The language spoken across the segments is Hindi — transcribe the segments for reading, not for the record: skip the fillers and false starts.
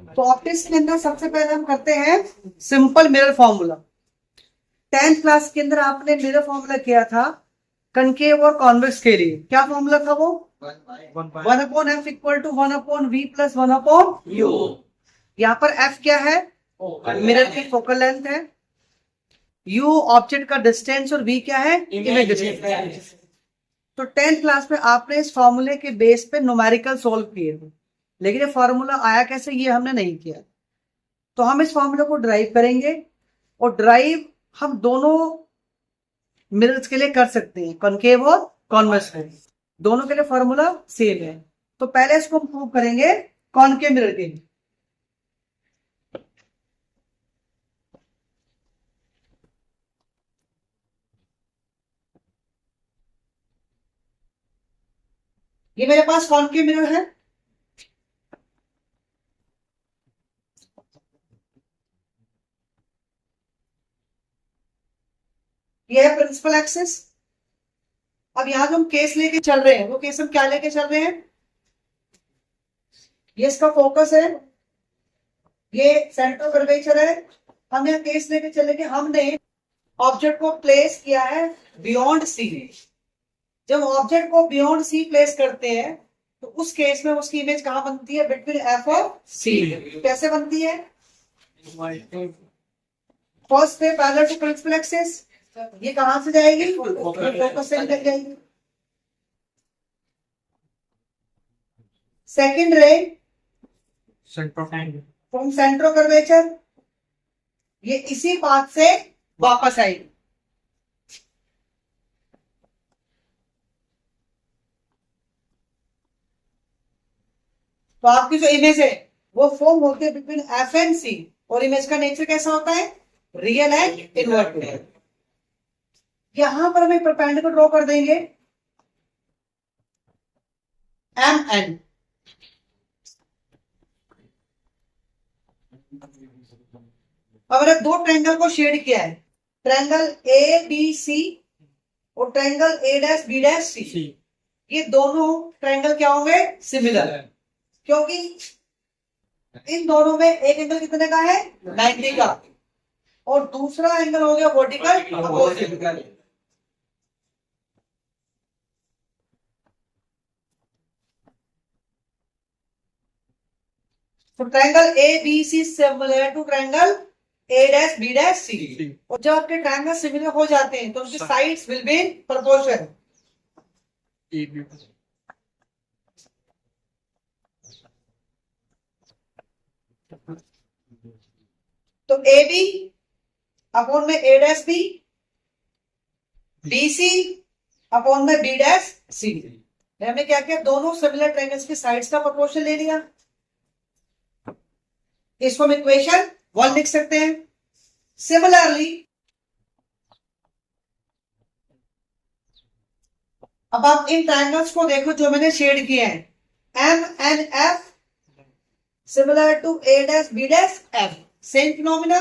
तो ऑप्टिक्स के अंदर सबसे पहले हम करते हैं simple mirror formula. 10th class के अंदर आपने मिरर फॉर्मूला किया था कनकेव और कॉन्वेक्स के लिए। क्या फॉर्मूला था वो? 1/f equal to 1/v plus 1/u। यहाँ पर f क्या है? मिरर की फोकल लेंथ है, u ऑब्जेक्ट का डिस्टेंस और v क्या है? Image distance. तो 10th क्लास में आपने इस फॉर्मूले के बेस पे न्यूमेरिकल सोल्व किए थे, लेकिन ये फॉर्मूला आया कैसे ये हमने नहीं किया। तो हम इस फॉर्मूले को ड्राइव करेंगे, और ड्राइव हम दोनों मिरर्स के लिए कर सकते हैं, कॉनकेव और कॉन्वेक्स में। दोनों के लिए फॉर्मूला सेम है। तो पहले इसको हम प्रूव करेंगे कॉनकेव मिरर के लिए। ये मेरे पास कॉनकेव मिरर है, ये है प्रिंसिपल एक्सिस। अब यहां जो हम केस लेके चल रहे हैं वो केस हम क्या लेके चल रहे हैं? ये इसका फोकस है, ये सेंटर कर्वेचर है। हम यहाँ केस लेके चलेंगे, हमने ऑब्जेक्ट को प्लेस किया है बियॉन्ड सी। जब ऑब्जेक्ट को बियॉन्ड सी प्लेस करते हैं तो उस केस में उसकी इमेज कहां बनती है? बिटवीन एफ और सी। कैसे बनती है? First ray parallel to principal axis, ये कहां से जाएगी? फोकस से निकल जाएगी। सेकंड रे फ्रॉम सेंट्रो कर्वेचर, ये इसी पाथ से वापस आएगी। तो आपकी जो इमेज है वो फॉर्म होती है बिटवीन एफ एंड सी, और इमेज का नेचर कैसा होता है? Real and inverted. यहां पर हम एक परपेंडिकुलर ड्रॉ कर देंगे, एम एन। अब दो ट्रायंगल को शेड किया है, ट्रायंगल ए बी सी और triangle A dash B dash C. ये दोनों ट्रायंगल क्या होंगे? सिमिलर, क्योंकि इन दोनों में एक एंगल कितने का है? 90 का, और दूसरा एंगल हो गया वर्टिकल अपोजिट। तो triangle A B C similar to triangle A dash B dash C. और जब आपके ट्रायंगल सिमिलर हो जाते हैं तो उनकी sides will be in proportion. तो ए बी अपॉन में A dash B, B C upon में बी डैश सी। हमने क्या किया? दोनों सिमिलर ट्रायंगल्स की साइड्स का प्रोपोर्शन ले लिया। इसको हम इक्वेशन 1 लिख सकते हैं। सिमिलरली अब आप इन ट्रायंगल्स को देखो जो मैंने शेड किए हैं, M N F similar to A dash B dash F. Same phenomena,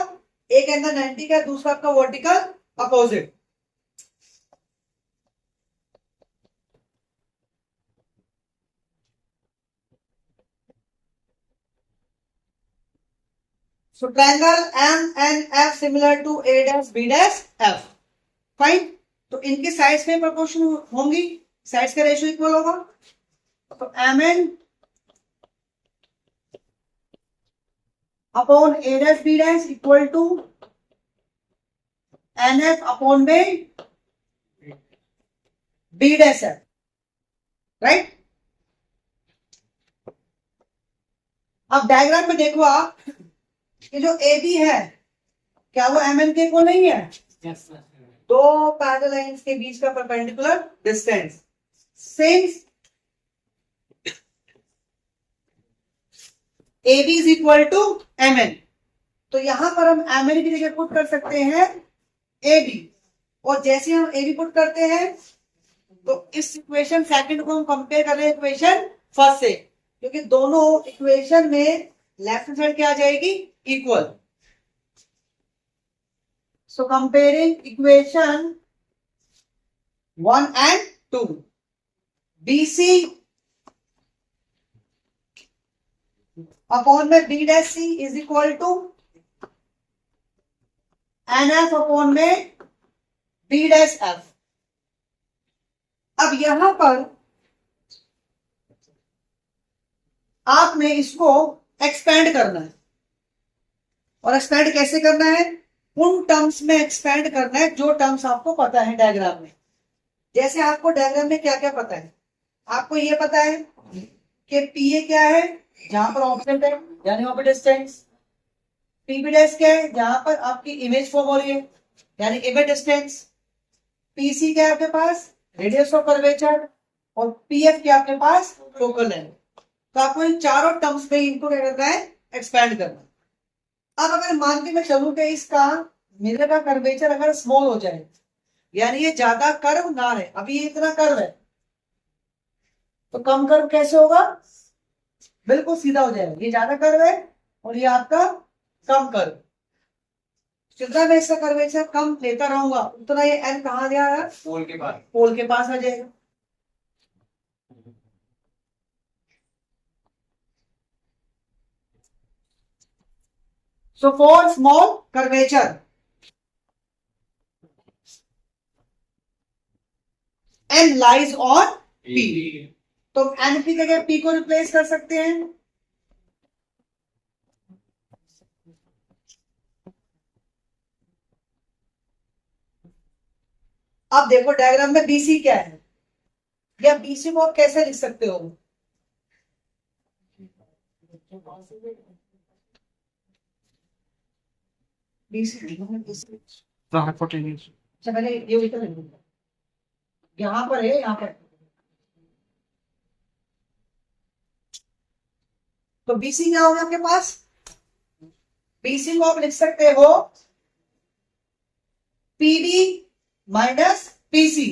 एक एंगल 90 का, दूसरा आपका vertical opposite. So triangle M and F similar to A dash B dash F. Fine. तो इनके साइड्स में प्रोपोर्शन होंगी, साइड्स का रेशियो इक्वल होगा। तो M N upon A dash B dash equal to N F upon में बी डैश एफ, राइट। अब डायग्राम में देखो आप, ये जो ए बी है क्या वो एम एन के इक्वल नहीं है? yes, दो पैरेलल लाइंस के बीच का perpendicular distance. Since A B is equal to M N, तो यहां पर हम एम एन की जगह पुट कर सकते हैं ए बी, और जैसे हम ए बी पुट करते हैं तो इस इक्वेशन सेकंड को हम कंपेयर कर रहे हैं इक्वेशन फर्स्ट से, क्योंकि दोनों इक्वेशन में लेफ्ट साइड क्या आ जाएगी? Equal. So comparing equation 1 and 2, BC upon में B dash C is equal to N F upon में बी डैश एफ। अब यहां पर आपने इसको एक्सपेंड करना है, और एक्सपेंड कैसे करना है? उन टर्म्स में एक्सपेंड करना है जो टर्म्स आपको पता है डायग्राम में। जैसे आपको डायग्राम में क्या क्या पता है, आपको ये पता है कि पी ए क्या है जहां पर ऑब्जेक्ट है यानी वहां पर डिस्टेंस, पीबी डैश क्या है जहां पर आपकी इमेज फॉर्म हो रही है यानी इमेज डिस्टेंस, पीसी क्या है आपके पास रेडियस ऑफ कर्वेचर, और पीएफ क्या आपके पास फोकल लेंथ। तो आपको इन चारों टर्म्स में इनको क्या करना है? एक्सपेंड करना। अब अगर मान के मैं चलूं कि इसका मिरर का कर्वेचर अगर स्मॉल हो जाए यानी ये ज्यादा कर्व ना रहे, अभी ये इतना कर्व है तो कम कर्व कैसे होगा? बिल्कुल सीधा हो जाएगा, ये ज्यादा कर्व है और ये आपका कम कर्व। जितना मैं इसका कर्वेचर कम लेता रहूंगा उतना ये एन कहां जाएगा? पोल के पास आ जाएगा। So for small curvature n lies on p, तो n की जगह p को रिप्लेस कर सकते हैं। अब देखो डायग्राम में BC क्या है, या BC को आप कैसे लिख सकते हो? पहले ये यहां पर है, यहां पर तो BC क्या होगा आपके पास? BC को आप लिख सकते हो PB माइनस PC।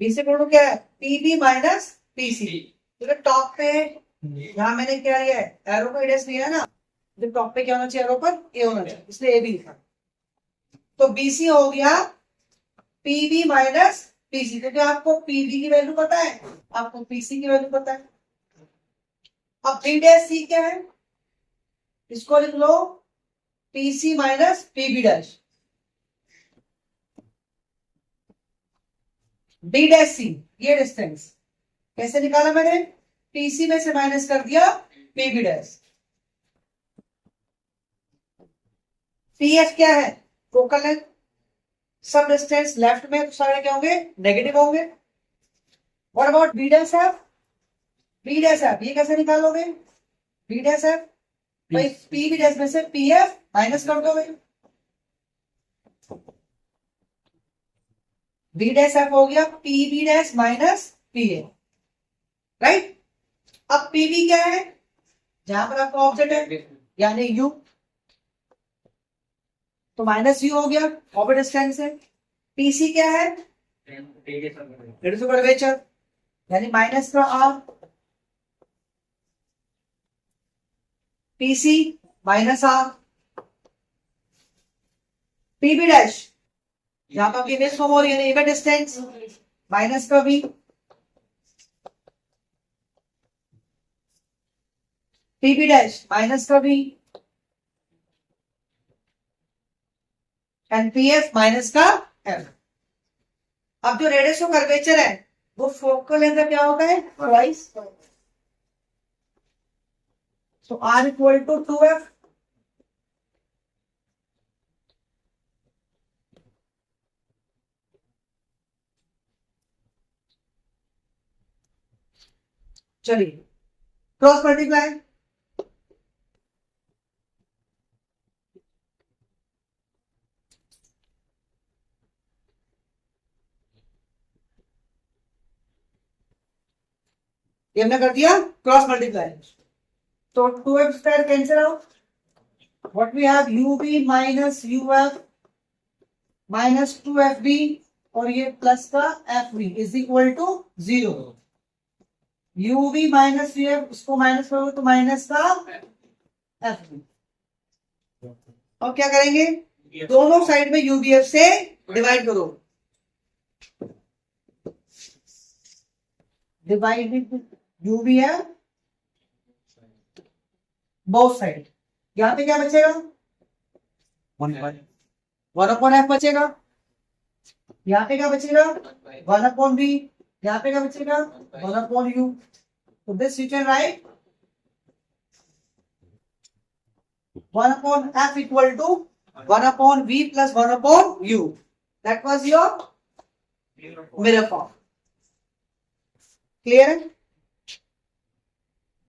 BC कोण क्या है? PB minus PC। तो टॉप पे यहां मैंने क्या लिया है? एरो का रेडियस लिया है ना, तो टॉप पे क्या होना चाहिए? एरो पर ए होना चाहिए, इसलिए ए भी लिखा। तो BC हो गया PB माइनस PC। तो क्या आपको PB की वैल्यू पता है, आपको PC की वैल्यू पता है। अब B डैश C क्या है? इसको लिख लो PC minus PB dash. B dash C ये डिस्टेंस कैसे निकाला मैंने? PC में से माइनस कर दिया PB डैश। PF क्या है? Focal length. सब डिस्टेंस लेफ्ट में तो सारे क्या होंगे? नेगेटिव होंगे। What about B dash F? B dash F ये कैसे निकालोगे? बी डैश एफ भाई पी बी डैश में से पी एफ माइनस कर दोगे, बी डैश एफ हो गया P B dash minus P A, right. अब पी बी क्या है? जहां पर आपका ऑब्जेक्ट है यानी यू, तो माइनस यू हो गया ऑब्जेक्ट डिस्टेंस है। पीसी क्या है? रेडियस ऑफ कर्वेचर यानी माइनस का R, PC minus R. PB dash जहां पर आपकी इमेज फॉर्म हो रही है इमेज डिस्टेंस माइनस का भी, पीबी डैश माइनस का भी, एंड पीएफ माइनस का एफ। अब जो रेडियस ऑफ कर्वेचर है वो फोकल लेंथ का क्या होता है? Twice. So R equal to 2F। चलिए क्रॉस मल्टीप्लाई, ये हमने कर दिया क्रॉस मल्टीप्लाई। तो 2F square cancel out, what we have UB minus UF minus 2FB और ये प्लस का FB is equal to 0। UB minus UF उसको माइनस करोगे तो माइनस का FB। और क्या करेंगे? दोनों साइड में UBF से डिवाइड करो, डिवाइडेड यू भी है बोथ साइड। यहाँ पे क्या बचेगा? 1/f बचेगा। यहाँ पे क्या बचेगा? 1/v। यहाँ पे क्या बचेगा? 1/u। तो this you can write 1/f equal to 1/v plus 1/u. That was your mirror form. Clear?